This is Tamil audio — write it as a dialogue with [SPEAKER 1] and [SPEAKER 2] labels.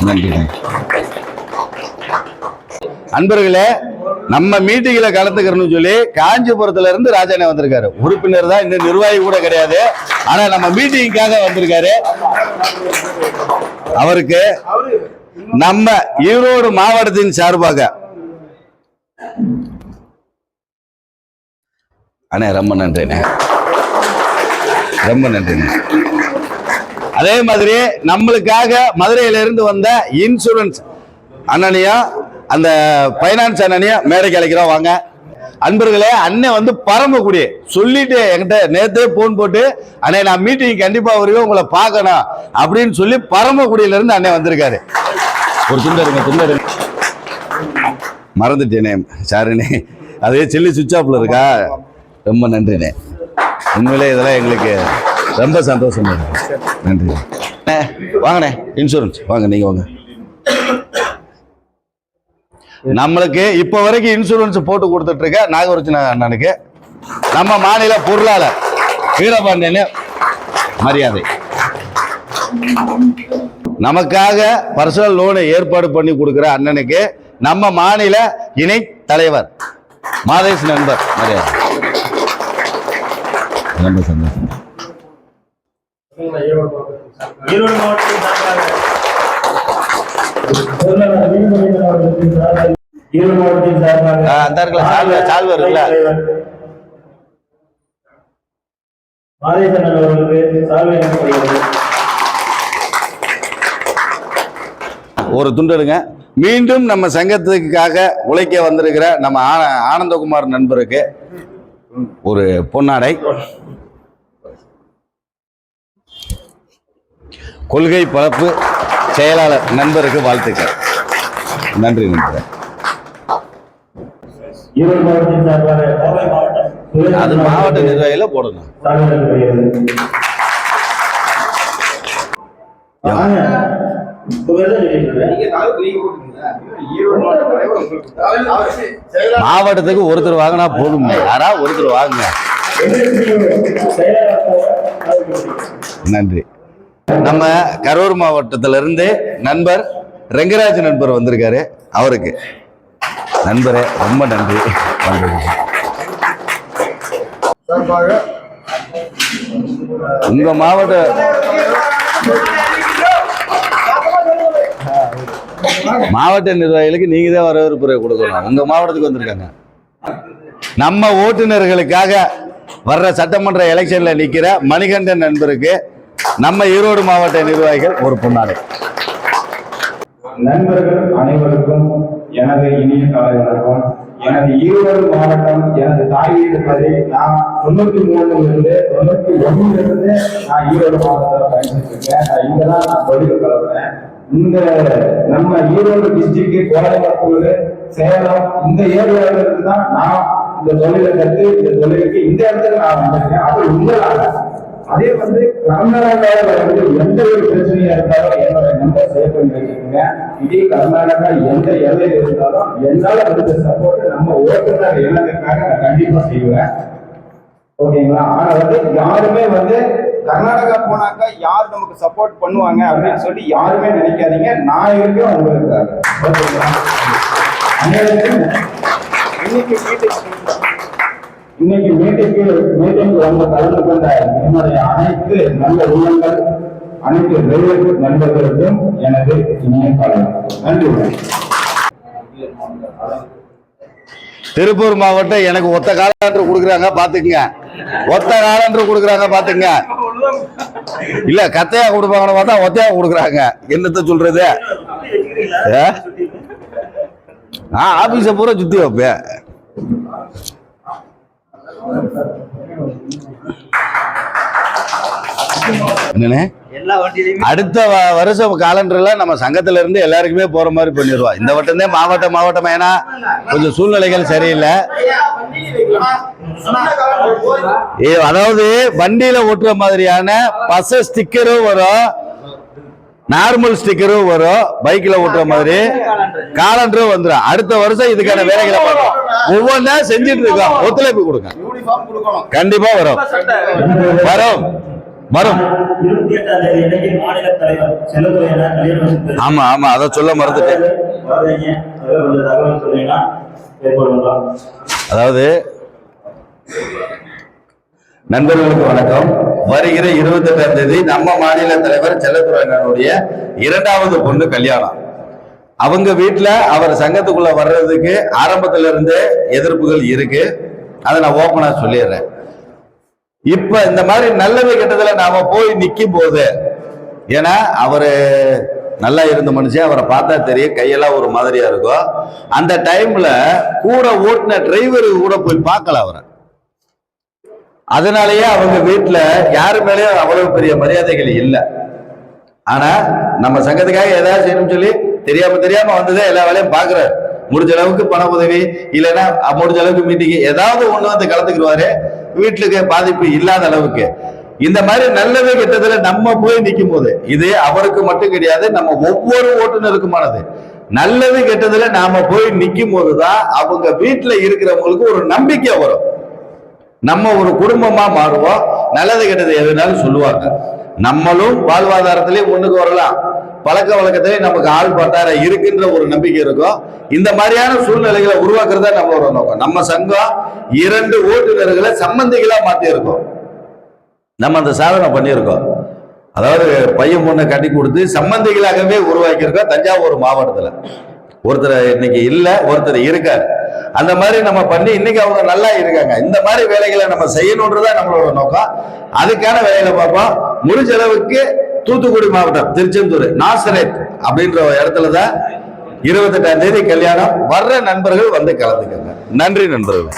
[SPEAKER 1] நன்றி. அன்பர்களே, நம்ம மீட்டிங்ல கலந்துக்கிறோம்னு சொல்லி காஞ்சிபுரத்துல இருந்து ராஜானே வந்திருக்காரு. உறுப்பினர் தான், இந்த நிர்வாகி கூட கிடையாது. ஆனா நம்ம மீட்டிங்காக வந்திருக்காரு. அவருக்கு நம்ம ஈரோடு மாவட்டத்தின் சார்பாக அண்ணே ரொம்ப நன்றிண்ணே, ரொம்ப நன்றிண்ணே. அதே மாதிரி நம்மளுக்காக மதுரையில இருந்து வந்த இன்சூரன்ஸ் அண்ணனையும் அந்த பைனான்ஸ் அண்ணனையும் மேடைக்கு அழைக்கிறோம், வாங்க. அன்பர்களே, அண்ணன் வந்து பரமக்குடி சொல்லிட்டு என்கிட்ட நேத்தே போன் போட்டு, அண்ணே நான் மீட்டிங் கண்டிப்பா வருவேன், உங்களை பார்க்கணும் அப்படின்னு சொல்லி பரமக்குடியில இருந்து அண்ணன் வந்திருக்காரு. ஒரு துண்டருங்க மறந்துட்டேனே சாருண்ணே, அதே செல்லி சுவிட்ச் ஆஃப்ல இருக்கா. ரொம்ப நன்றிண்ணே, உண்மையிலே இதெல்லாம் எங்களுக்கு ரொம்ப சந்தோஷமா இருக்கு. நன்றி. வாங்கண்ணே, இன்சூரன்ஸ் வாங்க, நீங்க வாங்க. நம்மளுக்கு இப்ப வரைக்கும் இன்சூரன்ஸ் போட்டு கொடுத்துட்டு இருக்க நாகவரட்சண அண்ணனுக்கு நம்ம மாநில பொருளாளர் வீரபாண்டியன் மரியாதை. நமக்காக பர்சனல் லோனை ஏற்பாடு பண்ணி கொடுக்கிற அண்ணனுக்கு நம்ம மாநில இணை தலைவர் மாதேஷ் நண்பர் மரியாதை. ரொம்ப சந்தோஷம். ஒரு துண்டடுங்க. மீண்டும் நம்ம சங்கத்துக்காக உழைக்க வந்திருக்கிற நம்ம ஆனந்தகுமார் நண்பருக்கு ஒரு பொன்னாடை. கொள்கை பரப்பு செயலாளர் நண்பருக்கு வாழ்த்துக்கள். நன்றி நண்பர். அது மாவட்ட நிர்வாகில போடணும். மாவட்டத்துக்கு ஒருத்தர் வாங்கினா போதும், யாரா ஒருத்தர் வாங்க. நன்றி. நம்ம கரூர் மாவட்டத்திலிருந்து நண்பர் ரெங்கராஜ் நண்பர் வந்திருக்காரு. அவருக்கு நண்பரே ரொம்ப நன்றி. உங்க மாவட்ட நிர்வாகிகளுக்கு நீங்க தான் வரவேற்புரை கொடுக்கணும். உங்க மாவட்டத்துக்கு வந்திருக்காங்க. நம்ம ஓட்டுநர்களுக்காக வர்ற சட்டமன்ற எலெக்ஷன்ல நிக்கிற மணிகண்டன் நண்பருக்கு நம்ம ஈரோடு மாவட்ட நிர்வாகிகள் ஒரு பொன்னாடை.
[SPEAKER 2] நண்பர்கள் அனைவருக்கும் எனது இனிய காலை வணக்கம். எனது ஈரோடு மாவட்டம் எனது தாய் வீடு பதி. நான் 93 91 நான் ஈரோடு மாவட்டத்தில் பயணிச்சுட்டு இருக்கேன். இங்கதான் நான் தொழில் கலவுறேன். இந்த நம்ம ஈரோடு டிஸ்ட்ரிக்ட், கோயம்புத்தூர், சேலம் இந்த ஏரியாவில இருந்து தான் நான் இந்த தொழிலை கற்று இந்த தொழிலுக்கு இந்த இடத்துல நான் வந்திருக்கேன். அது உங்களால. அதே வந்து கர்நாடகாவில் வந்து எந்த ஒரு பிரச்சனையா இருந்தாலும் என்னோட நம்பர் சேவ் பண்ணி வச்சுக்கோங்க. இதே கர்நாடகா எந்த எல்லையில் இருந்தாலும் என்னால வந்து சப்போர்ட் நம்ம ஓட்டுநர் இலக்குக்காக நான் கண்டிப்பா செய்வேன். ஓகேங்களா? ஆனா வந்து யாருமே வந்து கர்நாடகா போனாக்கா யார் நமக்கு சப்போர்ட் பண்ணுவாங்க அப்படின்னு சொல்லி யாருமே நினைக்காதீங்க. நான் இருக்கேன் உங்களுக்காக. ஓகேங்களா? இன்னைக்கு மீட்டிங் வந்து கலந்து கொண்ட என்னுடைய அனைத்து நல்ல உள்ளங்கள், அனைத்து ரயில்வே நண்பர்களுக்கும் எனது இனிய காலை நன்றி.
[SPEAKER 1] திருப்பூர் மாவட்டம் எனக்கு ஒத்த காலன்று கொடுக்குறாங்க பாத்துக்குங்க. ஒத்த காலன்று கொடுக்குறாங்க பாத்துங்க. இல்ல கத்தையா கொடுப்பாங்கன்னு பார்த்தா ஒத்தையா கொடுக்குறாங்க. என்னத்த சொல்றது? ஆபீஸ பூரா சுத்தி வைப்பேன். என்னண்ணே, அடுத்த வருஷம் காலண்டர்ல நம்ம சங்கத்துல இருந்து எல்லாருக்குமே போற மாதிரி பண்ணிடுவா. இந்த வட்டம் தான் மாவட்டம். ஏன்னா கொஞ்சம் சூழ்நிலைகள் சரியில்லை. அதாவது வண்டியில ஓட்டுற மாதிரியான பச ஸ்டிக்கரும் வரும், நார்மல் ஸ்டிக்கரும் வரும். பைக்ல ஓட்டுற மாதிரி காலண்டரும் வந்துடும். அடுத்த வருஷம் இதுக்கான வேலைகளை பார்க்கலாம். ஒவ்வொன்றா செஞ்சுட்டு இருக்கோம். ஒத்துழைப்பு கொடுங்க. கண்டிப்பா வரும். வரும்.
[SPEAKER 3] 28ஆம் தேதி அன்னைக்கு மாநில தலைவர் செல்லத்துறை கல்யாணம் வச்சிருக்காரு.
[SPEAKER 1] ஆமா ஆமா, அதை சொல்ல மறந்துட்டேன்.
[SPEAKER 3] வருவீங்க, கொஞ்சம் தகவல் சொன்னீங்கன்னா ஏற்பாடு பண்ணலாம்.
[SPEAKER 1] அதாவது நண்பர்களுக்கு வணக்கம். வருகிற 28ஆம் தேதி நம்ம மாநில தலைவர் செல்லத்துறையினுடைய 2வது பொண்ணு கல்யாணம். அவங்க வீட்டுல அவர் சங்கத்துக்குள்ள வர்றதுக்கு ஆரம்பத்துல இருந்தே எதிர்ப்புகள் இருக்கு. அதை நான் ஓப்பனா சொல்லிடுறேன். இப்ப இந்த மாதிரி நல்லது கெட்டதுல நாம போய் நிக்கும் போது, ஏன்னா அவரு நல்லா இருந்த மனுஷன், அவரை பார்த்தா தெரியும், கையெல்லாம் ஒரு மாதிரியா இருக்கும். அந்த டைம்ல கூட ஓட்டுன டிரைவர் கூட போய் பார்க்கல அவரை. அதனாலயே அவங்க வீட்டுல யாரு மேலேயும் அவ்வளவு பெரிய மரியாதைகள் இல்லை. ஆனா நம்ம சங்கத்துக்காக ஏதாவது செய்யணும்னு சொல்லி தெரியாம வந்ததே எல்லா வேலையும் பாக்குறாரு. முடிஞ்ச அளவுக்கு பண உதவி, இல்லைன்னா முடிஞ்ச அளவுக்கு மீட்டிங் ஏதாவது ஒண்ணு வந்து கலந்துக்குவாரு. வீட்டுக்கு பாதிப்பு இல்லாத அளவுக்கு. இந்த மாதிரி நல்லது கெட்டதுல நம்ம போய் நிற்கும் போது, இது அவருக்கு மட்டும் கிடையாது, நம்ம ஒவ்வொரு ஓட்டுநருக்குமானது. நல்லது கெட்டதுல நாம போய் நிற்கும் போதுதான் அவங்க வீட்டுல இருக்கிறவங்களுக்கு ஒரு நம்பிக்கை வரும். நம்ம ஒரு குடும்பமா மாறுவோம். நல்லது கெட்டது எதுனாலும் சொல்லுவாங்க. நம்மளும் வாழ்வாதாரத்திலேயே முன்னுக்கு வரலாம், பழக்க வழக்கத்திலே நமக்கு ஆள் பட்டார இருக்குன்ற ஒரு நம்பிக்கை இருக்கும். இந்த மாதிரியான சூழ்நிலைகளை உருவாக்குறதா நம்மளோட நோக்கம். நம்ம சங்கம் 2 ஓட்டுநர்களை சம்பந்திகளா மாத்தி இருக்கோம். நம்ம அந்த சாதனை பண்ணியிருக்கோம். அதாவது பையன் பொண்ணை கட்டி கொடுத்து சம்பந்திகளாகவே உருவாக்கி இருக்கோம். தஞ்சாவூர் மாவட்டத்துல ஒருத்தர் இன்னைக்கு இல்ல, ஒருத்தர் இருக்காரு. அந்த மாதிரி நம்ம பண்ணி இன்னைக்கு அவங்க நல்லா இருக்காங்க. இந்த மாதிரி வேலைகளை நம்ம செய்யணும்ன்றதா நம்மளோட நோக்கம். அதுக்கான வேலைகளை பார்ப்போம். முடிஞ்ச அளவுக்கு தூத்துக்குடி மாவட்டம் திருச்செந்தூர் நாசரேத் அப்படின்ற இடத்துலதான் 28ஆம் தேதி கல்யாணம். வர்ற நண்பர்கள் வந்து கலந்துக்கங்க. நன்றி நண்பர்கள்.